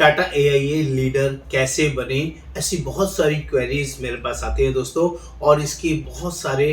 Tata AIA leader कैसे बने, ऐसी बहुत सारी क्वेरीज मेरे पास आती हैं दोस्तों। और इसके बहुत सारे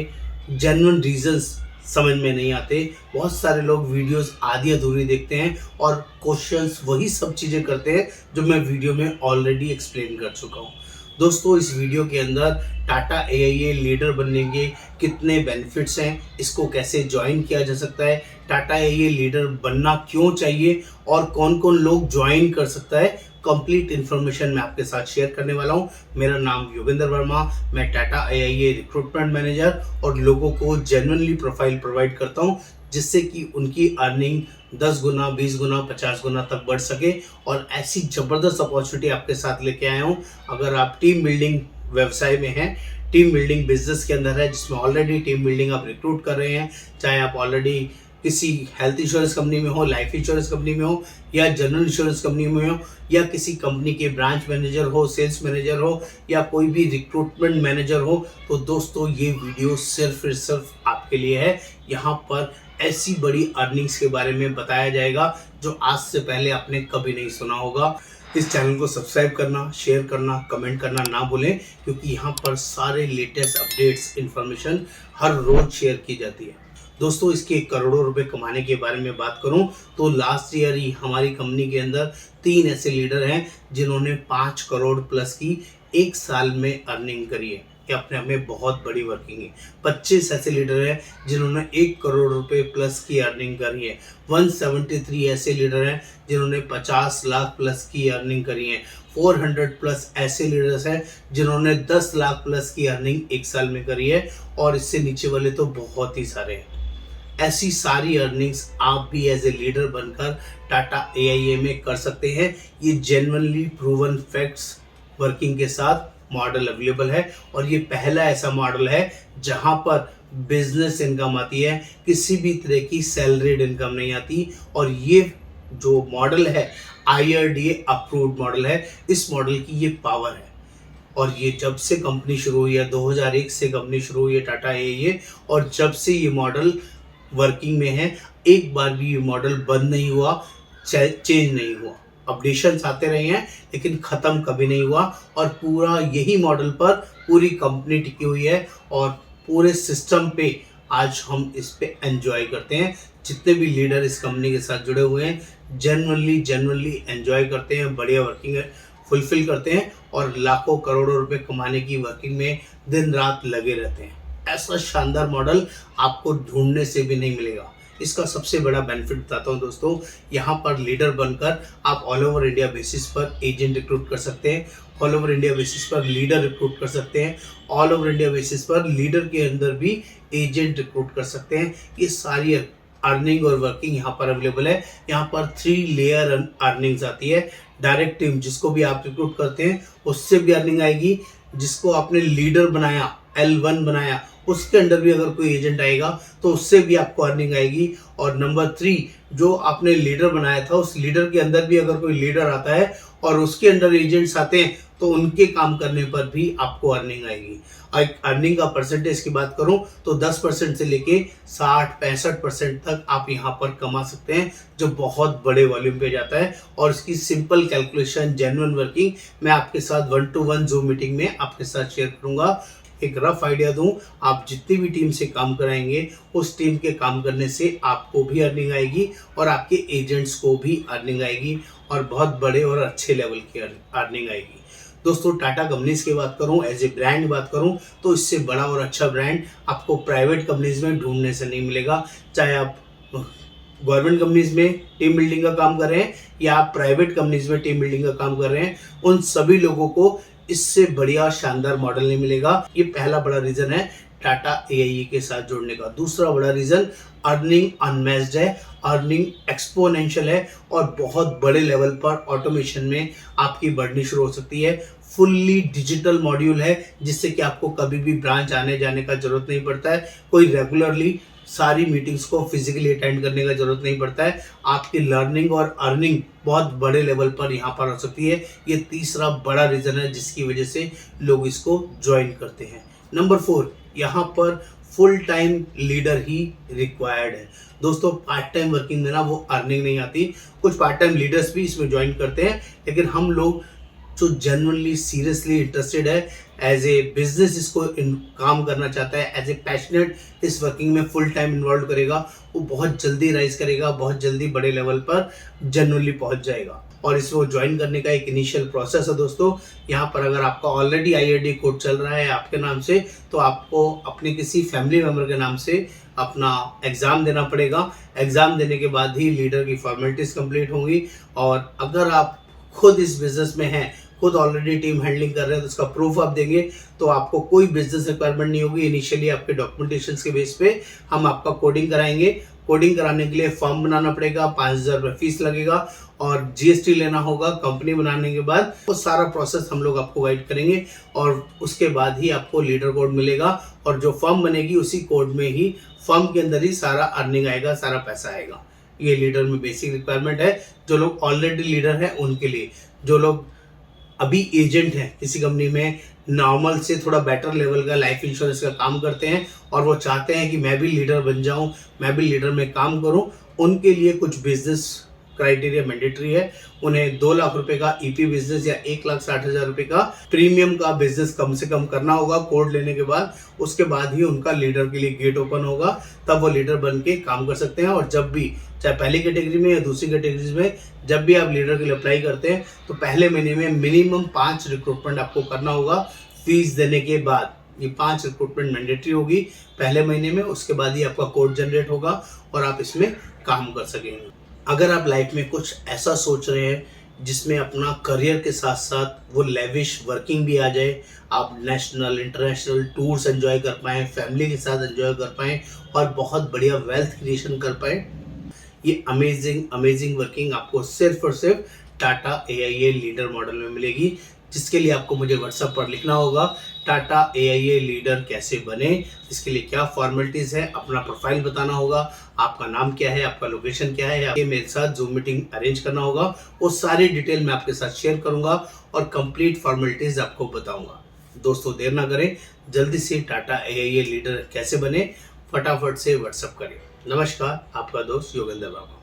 जेन्युइन रीजंस समझ में नहीं आते। बहुत सारे लोग वीडियोस आधी अधूरी देखते हैं और क्वेश्चंस वही सब चीज़ें करते हैं जो मैं वीडियो में ऑलरेडी एक्सप्लेन कर चुका हूँ। दोस्तों, इस वीडियो के अंदर टाटा एआईए लीडर बनने के कितने बेनिफिट्स हैं, इसको कैसे ज्वाइन किया जा सकता है, टाटा एआईए लीडर बनना क्यों चाहिए और कौन कौन लोग ज्वाइन कर सकता है, कंप्लीट इन्फॉर्मेशन मैं आपके साथ शेयर करने वाला हूं। मेरा नाम योगेंद्र वर्मा, मैं टाटा एआईए रिक्रूटमेंट मैनेजर और लोगों को जेन्युइनली प्रोफाइल प्रोवाइड करता हूं जिससे कि उनकी अर्निंग 10 गुना, 20 गुना, 50 गुना तक बढ़ सके। और ऐसी ज़बरदस्त अपॉर्चुनिटी आपके साथ लेके आया हूँ। अगर आप टीम बिल्डिंग व्यवसाय में हैं, टीम बिल्डिंग बिजनेस के अंदर है, जिसमें ऑलरेडी टीम बिल्डिंग आप रिक्रूट कर रहे हैं, चाहे आप ऑलरेडी किसी हेल्थ इंश्योरेंस कंपनी में हो, लाइफ इंश्योरेंस कंपनी में हो, या जनरल इंश्योरेंस कंपनी में हो, या किसी कंपनी के ब्रांच मैनेजर हो, सेल्स मैनेजर हो, या कोई भी रिक्रूटमेंट मैनेजर हो, तो दोस्तों ये वीडियो सिर्फ आपके लिए है। यहाँ पर ऐसी बड़ी अर्निंग्स के बारे में बताया जाएगा जो आज से पहले आपने कभी नहीं सुना होगा। इस चैनल को सब्सक्राइब करना, शेयर करना, कमेंट करना ना भूलें, क्योंकि यहाँ पर सारे लेटेस्ट अपडेट्स इन्फॉर्मेशन हर रोज शेयर की जाती है। दोस्तों, इसके करोड़ों रुपए कमाने के बारे में बात करूं तो लास्ट ईयर ही हमारी कंपनी के अंदर 3 ऐसे लीडर हैं जिन्होंने 5 करोड़ प्लस की 1 साल में अर्निंग करी है। कि अपने आप में बहुत बड़ी वर्किंग है। 25 ऐसे लीडर हैं जिन्होंने 1 करोड़ रुपए प्लस की अर्निंग करी है। 173 ऐसे लीडर हैं जिन्होंने 50 लाख प्लस की अर्निंग करी है। 400 प्लस ऐसे लीडर्स हैं जिन्होंने 10 लाख प्लस की अर्निंग 1 साल में करी है। और इससे नीचे वाले तो बहुत ही सारे हैं। ऐसी सारी अर्निंग्स आप भी एज ए लीडर बनकर टाटा एआईए में कर सकते हैं। ये जेन्युइनली प्रूवन फैक्ट्स वर्किंग के साथ मॉडल अवेलेबल है और ये पहला ऐसा मॉडल है जहां पर बिजनेस इनकम आती है, किसी भी तरह की सैलरीड इनकम नहीं आती। और ये जो मॉडल है आईआरडीए अप्रूव्ड मॉडल है। इस मॉडल की ये पावर है। और ये जब से कंपनी शुरू हुई है, 2001 से कंपनी शुरू हुई है टाटा एआईए, और जब से ये मॉडल वर्किंग में है, एक बार भी ये मॉडल बंद नहीं हुआ, चेंज नहीं हुआ। अपडेशंस आते रहे हैं लेकिन ख़त्म कभी नहीं हुआ। और पूरा यही मॉडल पर पूरी कंपनी टिकी हुई है और पूरे सिस्टम पे आज हम इस पे एंजॉय करते हैं। जितने भी लीडर इस कंपनी के साथ जुड़े हुए हैं जेन्युइनली एंजॉय करते हैं, बढ़िया वर्किंग फुलफिल करते हैं और लाखों करोड़ों रुपए कमाने की वर्किंग में दिन रात लगे रहते हैं। ऐसा शानदार मॉडल आपको ढूंढने से भी नहीं मिलेगा। इसका सबसे बड़ा बेनिफिट बताता हूँ दोस्तों। यहाँ पर लीडर बनकर आप ऑल ओवर इंडिया बेसिस पर एजेंट रिक्रूट कर सकते हैं, ऑल ओवर इंडिया बेसिस पर लीडर रिक्रूट कर सकते हैं, ऑल ओवर इंडिया बेसिस पर लीडर के अंदर भी एजेंट रिक्रूट कर सकते हैं। ये सारी अर्निंग और वर्किंग यहाँ पर अवेलेबल है। यहाँ पर 3 लेयर अर्निंग्स आती है। डायरेक्ट टीम, जिसको भी आप रिक्रूट करते हैं उससे भी अर्निंग आएगी। जिसको आपने लीडर बनाया, L1 बनाया, उसके अंडर भी अगर कोई एजेंट आएगा तो उससे भी आपको अर्निंग आएगी। और नंबर 3, जो आपने लीडर बनाया था उस लीडर के अंदर भी अगर कोई लीडर आता है और उसके अंडर एजेंट्स आते हैं तो उनके काम करने पर भी आपको अर्निंग आएगी। अर्निंग का परसेंटेज की बात करूं तो 10% से लेके 60-65% तक आप यहां पर कमा सकते हैं, जो बहुत बड़े वॉल्यूम पे जाता है। और इसकी सिंपल कैलकुलेशन, जेन्युइन वर्किंग मैं आपके साथ 1-to-1 जूम मीटिंग में आपके साथ शेयर करूंगा। एक रफ आइडिया दूं, आप जितनी भी टीम से काम कराएंगे उस टीम के काम करने से आपको भी अर्निंग आएगी और आपके एजेंट्स को भी अर्निंग आएगी और बहुत बड़े और अच्छे लेवल की अर्निंग आएगी। दोस्तों, टाटा कंपनीज की बात करूं, एज ए ब्रांड बात करूं तो इससे बड़ा और अच्छा ब्रांड आपको प्राइवेट कंपनीज में ढूंढने से नहीं मिलेगा। चाहे आप गवर्नमेंट कंपनीज में टीम बिल्डिंग का काम कर रहे हैं या आप प्राइवेट कंपनीज में टीम बिल्डिंग का काम कर रहे हैं, उन सभी लोगों को इससे बढ़िया शानदार मॉडल नहीं मिलेगा। ये पहला बड़ा रीजन है टाटा एआईए के साथ जुड़ने का। दूसरा बड़ा रीजन, अर्निंग अनमैच्ड है, अर्निंग एक्सपोनेंशियल है और बहुत बड़े लेवल पर ऑटोमेशन में आपकी बढ़नी शुरू हो सकती है। फुल्ली डिजिटल मॉड्यूल है जिससे कि आपको कभी भी ब्रांच आने जाने का जरूरत नहीं पड़ता है। कोई रेगुलरली सारी मीटिंग्स को फिजिकली अटेंड करने का जरूरत नहीं पड़ता है। आपकी लर्निंग और अर्निंग बहुत बड़े लेवल पर यहाँ पर हो सकती है। ये तीसरा बड़ा रीजन है जिसकी वजह से लोग इसको ज्वाइन करते हैं। नंबर 4, यहाँ पर फुल टाइम लीडर ही रिक्वायर्ड है दोस्तों। पार्ट टाइम वर्किंग में ना वो अर्निंग नहीं आती। कुछ पार्ट टाइम लीडर्स भी इसमें ज्वाइन करते हैं, लेकिन हम लोग जो जेन्युइनली सीरियसली इंटरेस्टेड है, एज ए बिजनेस इसको काम करना चाहता है, एज ए पैशनेट इस वर्किंग में फुल टाइम इन्वॉल्व करेगा, वो बहुत जल्दी राइज करेगा, बहुत जल्दी बड़े लेवल पर जेन्युइनली पहुंच जाएगा। और इसको ज्वाइन करने का एक इनिशियल प्रोसेस है दोस्तों। यहाँ पर अगर आपका ऑलरेडी IID कोड चल रहा है आपके नाम से, तो आपको अपने किसी फैमिली मेम्बर के नाम से अपना एग्ज़ाम देना पड़ेगा। एग्ज़ाम देने के बाद ही लीडर की फॉर्मेलिटीज़ कंप्लीट होंगी। और अगर आप खुद इस बिज़नेस में हैं, खुद ऑलरेडी टीम हैंडलिंग कर रहे हैं, तो उसका प्रूफ आप देंगे तो आपको कोई बिजनेस रिक्वायरमेंट नहीं होगी। इनिशियली आपके डॉक्यूमेंटेशंस के बेस पे हम आपका कोडिंग कराएंगे। कोडिंग कराने के लिए फॉर्म बनाना पड़ेगा, 5,000 रुपये फीस लगेगा और GST लेना होगा। कंपनी बनाने के बाद वो सारा प्रोसेस हम लोग आपको गाइड करेंगे और उसके बाद ही आपको लीडर कोड मिलेगा। और जो फर्म बनेगी उसी कोड में ही, फर्म के अंदर ही सारा अर्निंग आएगा, सारा पैसा आएगा। ये लीडर में बेसिक रिक्वायरमेंट है। जो लोग ऑलरेडी लीडर हैं उनके लिए, जो लोग अभी एजेंट हैं किसी कंपनी में, नॉर्मल से थोड़ा बेटर लेवल का लाइफ इंश्योरेंस का काम करते हैं और वो चाहते हैं कि मैं भी लीडर बन जाऊं, मैं भी लीडर में काम करूं, उनके लिए कुछ बिजनेस क्राइटेरिया मैंडेटरी है। उन्हें 2 लाख रुपए का EP बिजनेस या 1,60,000 रुपए का प्रीमियम का बिजनेस कम से कम करना होगा कोड लेने के बाद। उसके बाद ही उनका लीडर के लिए गेट ओपन होगा, तब वो लीडर बन के काम कर सकते हैं। और जब भी, चाहे पहली कैटेगरी में या दूसरी कैटेगरी में, जब भी आप लीडर के लिए अप्लाई करते हैं तो पहले महीने में मिनिमम 5 रिक्रूटमेंट आपको करना होगा फीस देने के बाद। ये 5 रिक्रूटमेंट मैंडेटरी होगी पहले महीने में, उसके बाद ही आपका कोड जनरेट होगा और आप इसमें काम कर सकेंगे। अगर आप लाइफ में कुछ ऐसा सोच रहे हैं जिसमें अपना करियर के साथ साथ वो लेविश वर्किंग भी आ जाए, आप नेशनल इंटरनेशनल टूर्स एंजॉय कर पाएँ, फैमिली के साथ एंजॉय कर पाएँ और बहुत बढ़िया वेल्थ क्रिएशन कर पाएँ, ये अमेजिंग वर्किंग आपको सिर्फ और सिर्फ टाटा AIA लीडर मॉडल में मिलेगी। जिसके लिए आपको मुझे WhatsApp पर लिखना होगा टाटा AIA लीडर कैसे बने। इसके लिए क्या फॉर्मेलिटीज़ है, अपना प्रोफाइल बताना होगा, आपका नाम क्या है, आपका लोकेशन क्या है, ये मेरे साथ जूम मीटिंग अरेंज करना होगा। वो सारी डिटेल मैं आपके साथ शेयर करूंगा और कंप्लीट फॉर्मेलिटीज़ आपको बताऊंगा। दोस्तों देर ना करें, जल्दी से टाटा AIA लीडर कैसे बने फटाफट से WhatsApp करें। नमस्कार, आपका दोस्त योगेंद्र बाबा।